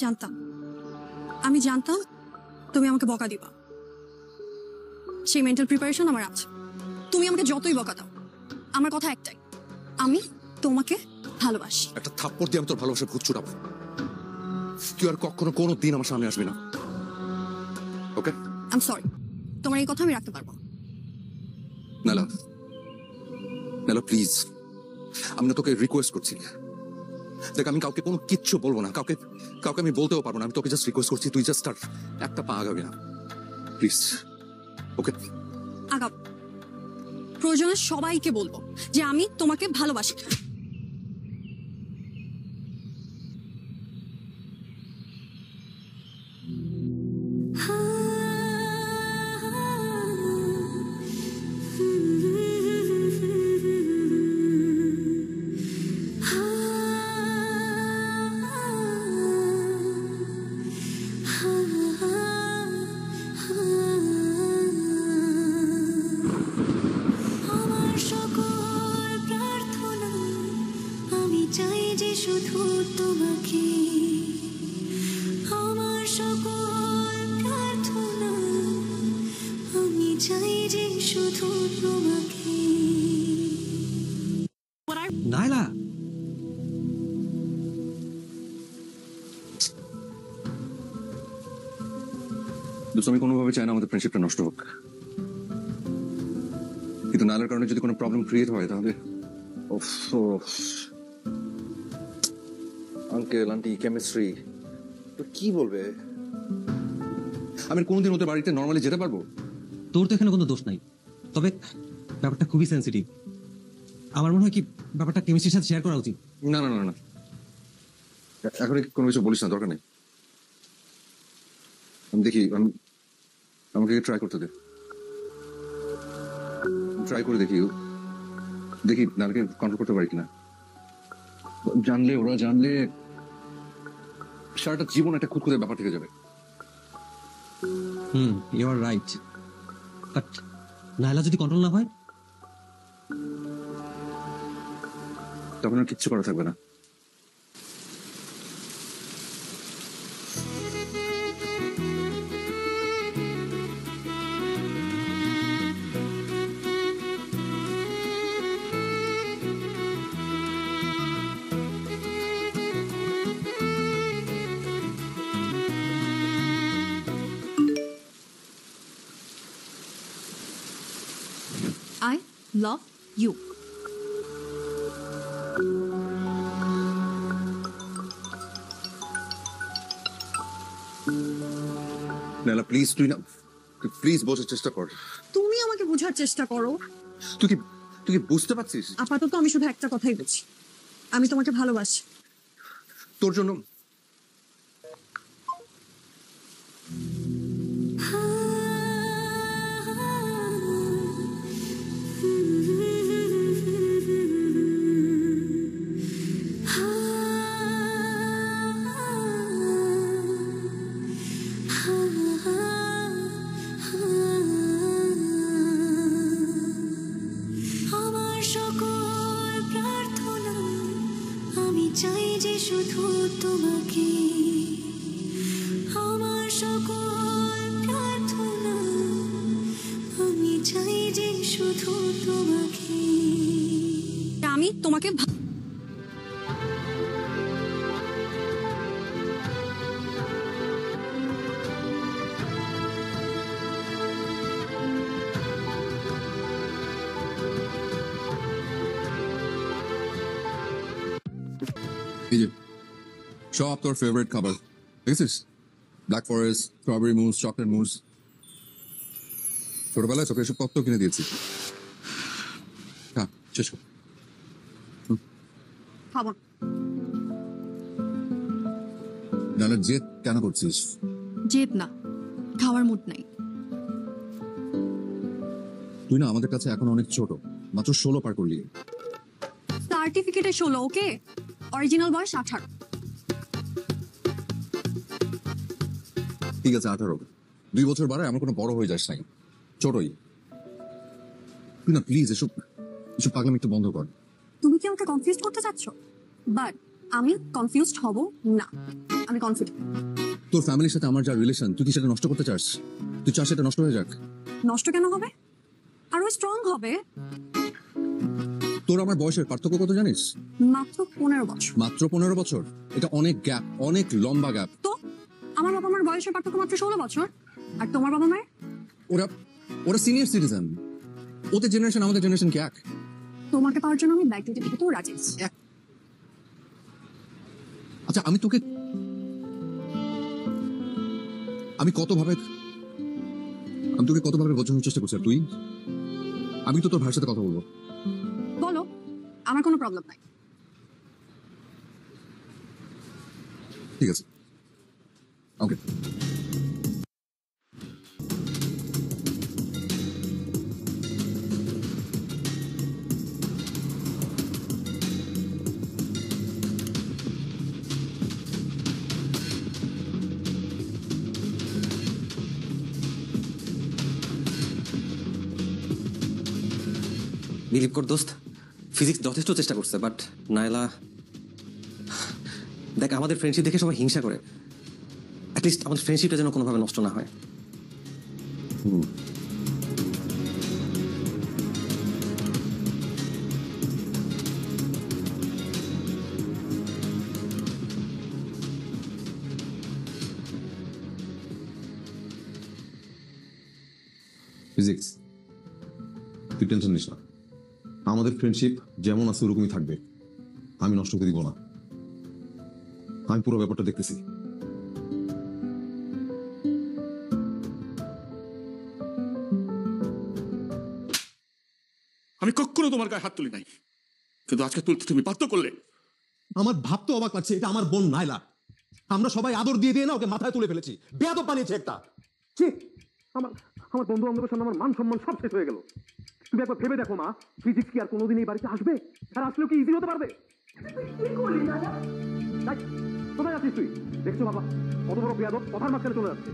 জানতাম তুমি আমাকে বকা দিবা। সেই মেন্টাল প্রিপারেশন আমার আছে। তুমি আমাকে যতই বকা দাও, আমার কথা একটাই, আমি তোমাকে ভালোবাসি। একটা থাপ্পড় দিয়ে আমি তোর ভালোবাসা ভূত ছুটাবো। তুই আর কখনো কোনো দিন আমার সামনে আসবি না। ওকে? আই এম সরি, তোমার এই কথা আমি রাখতে পারবো। নালা, নালা প্লিজ, আমি না তোকে রিকোয়েস্ট করছি। দেখ, আমি কাউকে কোনো কিচ্ছু বলবো না, কাউকে আমি বলতেও পারবো না। আমি তোকে জাস্ট রিকোয়েস্ট করছি, তুই জাস্ট আর একটা পা আগাবি না প্লিজ। ওকে? আগাব। প্রয়োজনে সবাইকে বলবো যে আমি তোমাকে ভালোবাসি। আমার সকল প্রার্থনা আমি চাই যে শুধু তোমাকে। আমার সকল প্রার্থনা আমি চাই যে শুধু তোমাকে। নাইলা, দোস্ত, আমি কোনোভাবে চাই না আমাদের ফ্রেন্ডশিপটা নষ্ট হোক, কিন্তু নালার কারণে যদি কোনো প্রবলেম ক্রিয়েট হয় তাহলে আঙ্কেল আন্টি কেমিস্ট্রি তো কি বলবে? আমি কোনোদিন ওদের বাড়িতে নর্মালি যেতে পারবো? তোর তো এখানে কোনো দোষ নাই, তবে ব্যাপারটা খুবই সেন্সিটিভ। আমার মনে হয় কি ব্যাপারটা কেমিস্ট্রির সাথে শেয়ার করা উচিত। না না না না, এখন কোনো কিছু বলিস না, দরকার নেই। আমি দেখি, আমাকে ট্রাই করতে দে, ট্রাই করে দেখি নালকে কন্ট্রোল করতে পারি কিনা। ওরা জানলে সারাটা জীবন একটা খুঁতখুঁতে ব্যাপার থেকে যাবে। You are right, but Naila যদি কন্ট্রোল না হয় তখন আর কিচ্ছু করা থাকবে না। I love you. Naila please তুই না প্লিজ বোঝার চেষ্টা কর। তুমি আমাকে বোঝার চেষ্টা করো। তুই কি বুঝতে পারছিস? আপাতত আমি শুধু একটা কথাই বলছি, আমি তোমাকে ভালোবাসি। তোর জন্য আমার সকল প্রার্থনা আমি চাই যে শুধু তোমাকে, আমার সকল প্রার্থনা আমি চাই যে শুধু তোমাকে। আমি তোমাকে এই যে সব তোর ফেভারিট খাবার দেখেছিস, ব্ল্যাক ফরেস্ট, স্ট্রবেরি মুস, চকলেট মুস। ছোটবেলায় তোকে এসব কত কিনে দিয়েছি। হ্যাঁ শেষ কর। খাবো নাহলে জেদ কেন করছিস? জেদ না, খাওয়ার মুড নাই। তুই না আমাদের কাছে এখন অনেক ছোট, মাত্র 16 পার করলি। সার্টিফিকেটে 16, ওকে? অরিজিনাল বয়স 18। ঠিক আছে 18, 2 বছর বাড়ায় আমার কোনো বড় হয়ে যাস নাই, ছোটই। তুই না প্লিজ এসব পাগলামি একটু বন্ধ কর। তুমি কি আমাকে কনফিউজ করতে চাচ্ছ? বাট আমি কনফিউজড হব না, আমি কনফিডেন্ট। তোর ফ্যামিলির সাথে আমার যা রিলেশন, তুই কি সেটা নষ্ট করতে চাস? তুই চাস সেটা নষ্ট হয়ে যাক? নষ্ট কেন হবে? আরো স্ট্রং হবে। তোর আমার বয়সের পার্থক্য কত জানিস? মাত্র 15 বছর। মাত্র 15 বছর? এটা অনেক গ্যাপ, অনেক লম্বা গ্যাপ। তো আমার বাবা মার বয়সের পার্থক্য মাত্র 16 বছর, আর তোমার বাবা মায়ের? ওরা সিনিয়র সিটিজেন, ওদের জেনারেশন আমাদের জেনারেশন কি এক? তোমাকে পাওয়ার জন্য আমি ব্যাগ দিতে দিতেও রাজি আছি। আচ্ছা আমি তোকে কতভাবে বোঝানোর চেষ্টা করছি, আর তুই? আমি তো তোর ভাইয়ের সাথে কথা বলবো। বলো, আমার কোনো প্রবলেম নাই। ঠিক আছে, ওকে। বিলিভ কর দোস্ত, ফিজিক্স যথেষ্ট চেষ্টা করছে, বাট নাইলা, দেখ আমাদের ফ্রেন্ডশিপ দেখে সবাই হিংসা করে। অ্যাটলিস্ট আমাদের ফ্রেন্ডশিপটা যেন কোনোভাবে নষ্ট না হয়। ফিজিক্স, তুই টেনশন নিস না, আমাদের ফ্রেন্ডশিপ যেমন আছে ওরকমই থাকবে, আমি নষ্ট করে দিব না। আমি পুরো ব্যাপারটা দেখতেছি। আমি কখনো তোমার গায়ে হাত তুলি নাই, কিন্তু আজকে তুলতে তুমি বাধ্য করলে। আমার ভাবতে অবাক লাগছে, এটা আমার বোন নাইলা। আমরা সবাই আদর দিয়ে দিয়ে না ওকে মাথায় তুলে ফেলেছি, বেয়াদব বানিয়েছে একটা। আমার বন্ধু বান্ধবের সামনে আমার মান সম্মান সব শেষ হয়ে গেল। তুমি একবার ভেবে দেখো মা, ফিজিক্স কি আর কোনোদিন এই বাড়িতে আসবে? আর আসলেও কি ইজি হতে পারবে? কোথায় আছিস তুই? দেখছো বাবা কত বড় বেয়াদব, কথার মাঝখানে চলে যাচ্ছে।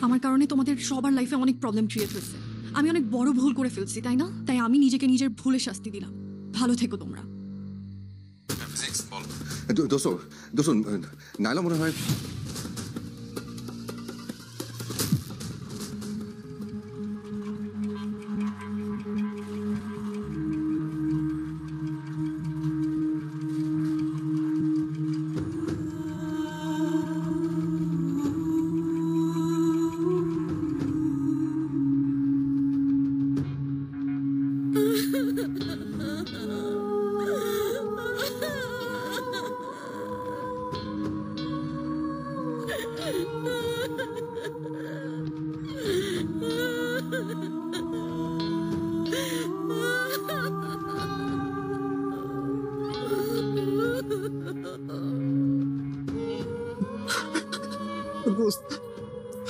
আমার কারণে তোমাদের সবার লাইফে অনেক প্রবলেম ক্রিয়েট হয়েছে। আমি অনেক বড় ভুল করে ফেলছি, তাই না? তাই আমি নিজেকে নিজের ভুলের শাস্তি দিলাম। ভালো থেকো তোমরা। দোস্ত নাইলা মনে হয়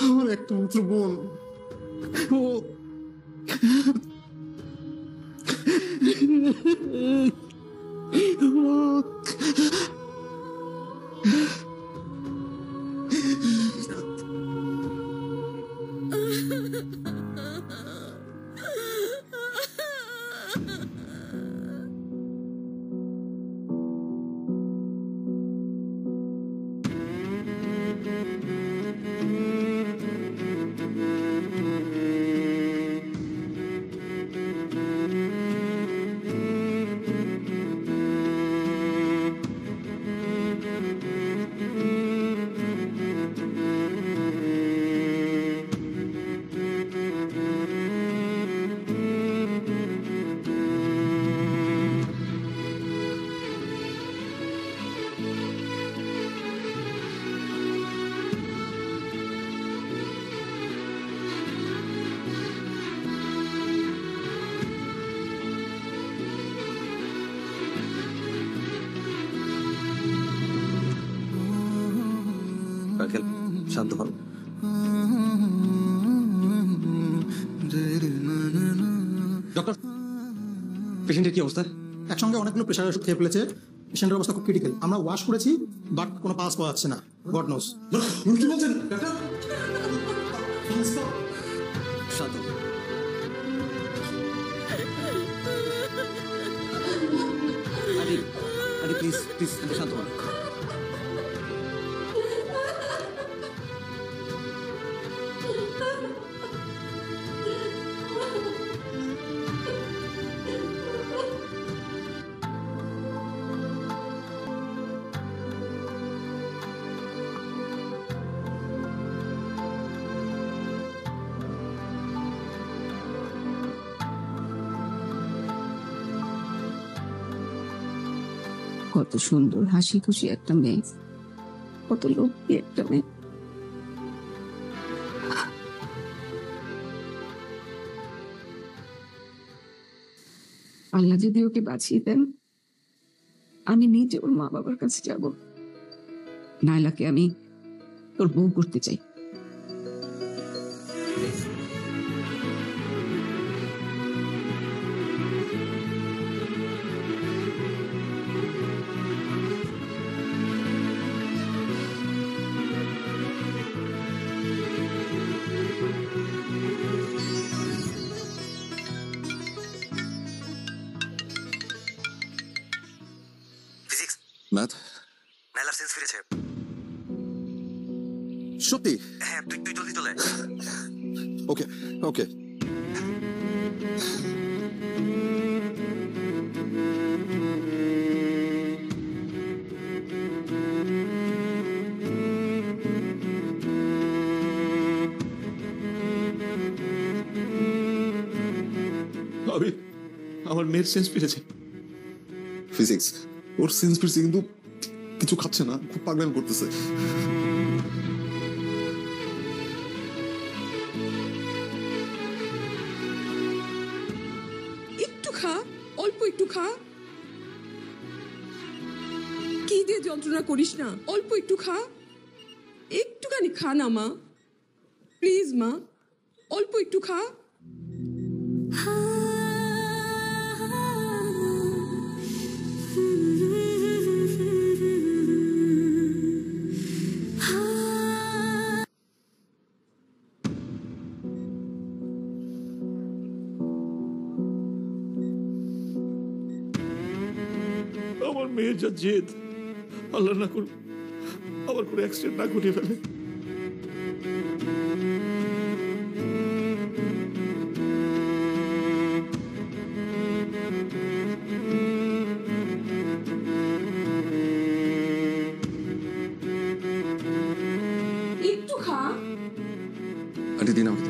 আমার একটা মাত্র বোন, ও শান্ত হন। ডক্টর, পেশেন্টের কি অবস্থা? একসঙ্গে অনেকগুলো প্রেশার ওষুধ খেয়ে ফেলেছে। পেশেন্টের অবস্থা খুব ক্রিটিক্যাল। আমরা ওয়াশ করেছি, বাট কোনো পাস পাওয়া যাচ্ছে না। God knows. কি বলছেন ডাক্তার? শান্ত। আরে প্লিজ প্লিজ শান্ত হন। কত সুন্দর হাসি খুশি একটা মেয়ে, কত লক্ষ্মী একটা মেয়ে। আল্লাহ যদি ওকে বাঁচিয়ে দেন, আমি নিজে ওর মা বাবার কাছে যাব। নাইলাকে আমি তোর বউ করতে চাই। ম্যাথ নাইলার সেন্স ফিরেছে। সত্যি? হ্যাঁ, তুই জলদি চলে আয়। ওকে ওকে। ভাবি, আমার মেয়ের সেন্স ফিরেছে। ফিজিক্স, ওর সেন্স ফিরছে কিন্তু কিছু খাচ্ছে না, খুব পাগলামি করতেছে। একটু খা, অল্প একটু খা। কি দিয়ে যন্ত্রণা করিস না, অল্প একটু খা। একটুখানি খা না মা, প্লিজ মা, অল্প একটু খা। আমার মেয়ের যা জেদ, আল্লাহ না করুক আবার করে অ্যাক্সিডেন্ট না ঘটিয়ে ফেলে। একটু খা। আন্টি দিন আমাকে।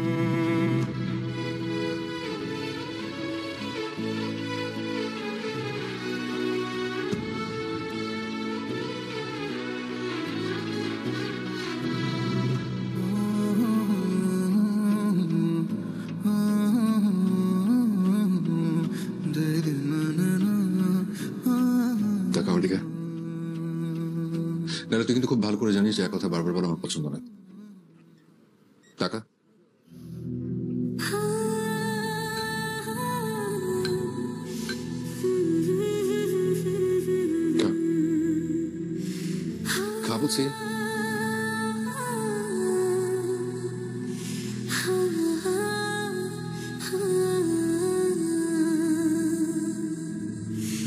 দেখা আন্টিকা, নাহলে তুই কিন্তু খুব ভালো করে জানিস যে এক কথা বারবার বলা আমার পছন্দ না। টাকা খা বলছি।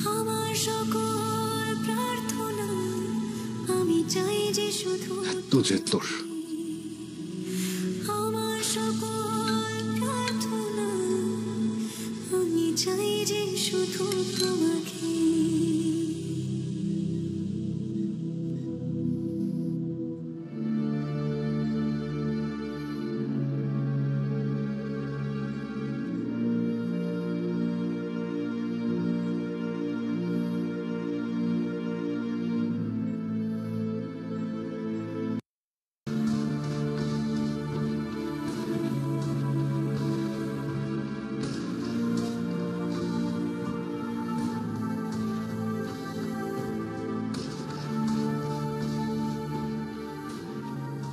আমার সকল প্রার্থনা আমি চাই যে শুধু তো যে তোর আমার সকল প্রার্থনা আমি চাই যে শুধু তোমাকে।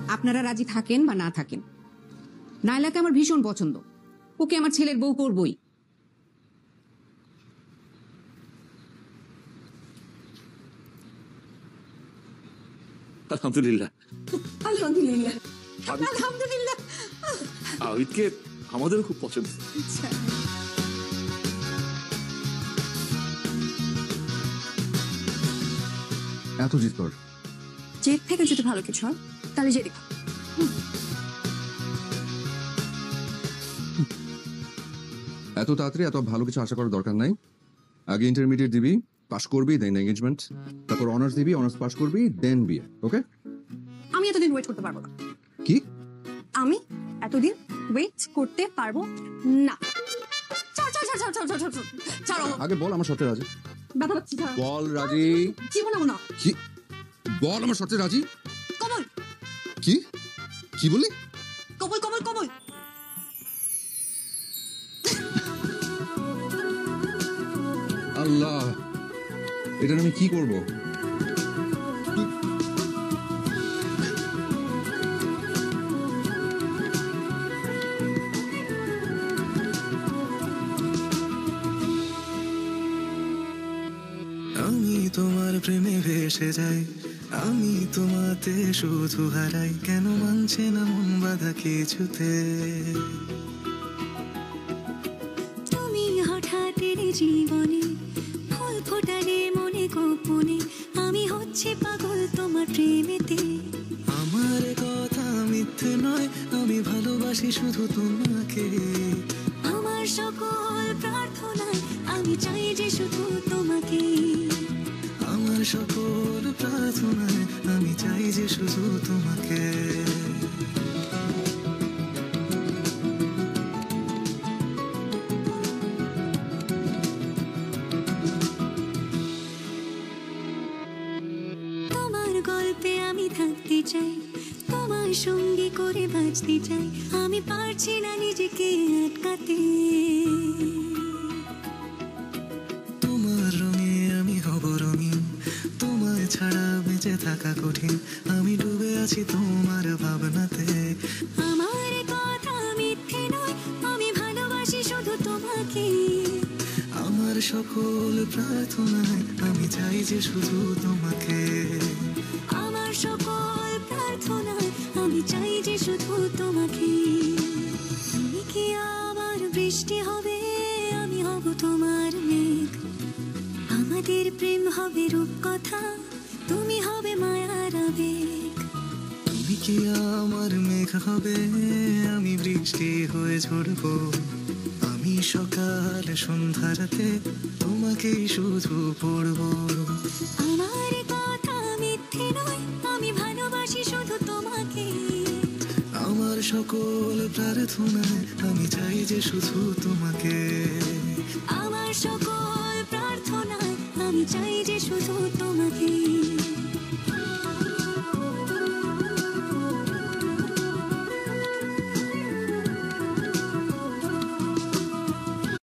আপনারা রাজি থাকেন বা না থাকেন, নাইলাকে আমার ভীষণ পছন্দ, ওকে আমার ছেলের বউ করবই। আলহামদুলিল্লাহ। আলহামদুলিল্লাহ। আবিদ- আলহামদুলিল্লাহ। আবিদকে আমাদেরও খুব পছন্দ। আচ্ছা। এত জিত তোর। জেদ থেকে যদি ভালো কিছু হয় তাহলে জেদি খা। এত তাড়াতাড়ি এত ভালো কিছু আশা করার দরকার নাই। আগে ইন্টারমিডিয়েট দিবি, পাস করবি, দেন এঙ্গেজমেন্ট, তারপর অনার্স দিবি, অনার্স পাস করবি, দেন বিয়ে। ওকে? আমি এতদিন ওয়েট করতে পারবো না। কি? আমি এতদিন ওয়েট করতে পারবো না। ছাড় ছাড় ছাড় ছাড় ছাড় ছাড় ছাড় ছাড়। ছাড়ো। আগে বল আমার শর্তে রাজি। ব্যথা পাচ্ছি, ছাড়ো। বল রাজি। জীবনে না। কি? বল আমার শর্তে রাজি। কবল কি? কি বলি? কবল কবল কবল। আল্লাহ, এটা আমি কি করব? আমি তোমার প্রেমে ভেসে যাই, আমি তোমাতে শুধু হারাই, কেন মানছে না মন বাধা কিছুতে। তুমি হঠাৎ এলে জীবনে, ফুল ফোটালে মনে গোপনে, আমি হচ্ছে পাগল তোমার প্রেমেতে। আমার কথা মিথ্যে নয়, আমি ভালোবাসি শুধু তোমাকে। আমার সকল প্রার্থনায় আমি চাই যে শুধু তোমাকে। আমার সকল প্রার্থনায় আমি চাই যে শুধু তোমাকে। তোমার গল্পে আমি থাকতে চাই, তোমার সঙ্গী করে বাঁচতে চাই, আমি পারছি না নিজেকে আটকাতে। তোমার রঙে আমি হব রঙিন, তোমায় ছাড়া বেঁচে থাকা কঠিন, আমি ডুবে আছি তোমার ভাবনাতে। আমার কথা মিথ্যে নয়, আমি ভালোবাসি শুধু তোমাকে। আমার সকল প্রার্থনায় আমি চাই যে শুধু তোমাকে। আমার সকল প্রার্থনায় আমি চাই যে শুধু তোমাকে। তুমি কি আবার বৃষ্টি হবে, আমি হব তোমার মেঘ, আমাদের আমাদের প্রেম হবে রূপকথা, তুমি হবে মায়ার আবেগ। তুমি কি আমার মেঘ হবে, আমি বৃষ্টি হয়ে ঝরবো। আমি সকাল সন্ধ্যা রাতে তোমাকেই শুধু পড়বো। আমার কথা মিথ্যে নয়, আমি ভালোবাসি শুধু তোমাকে। আমার সকল প্রার্থনায় আমি চাই যে শুধু তোমাকে। আমার সকল প্রার্থনায় আমি চাই যে শুধু তোমাকে।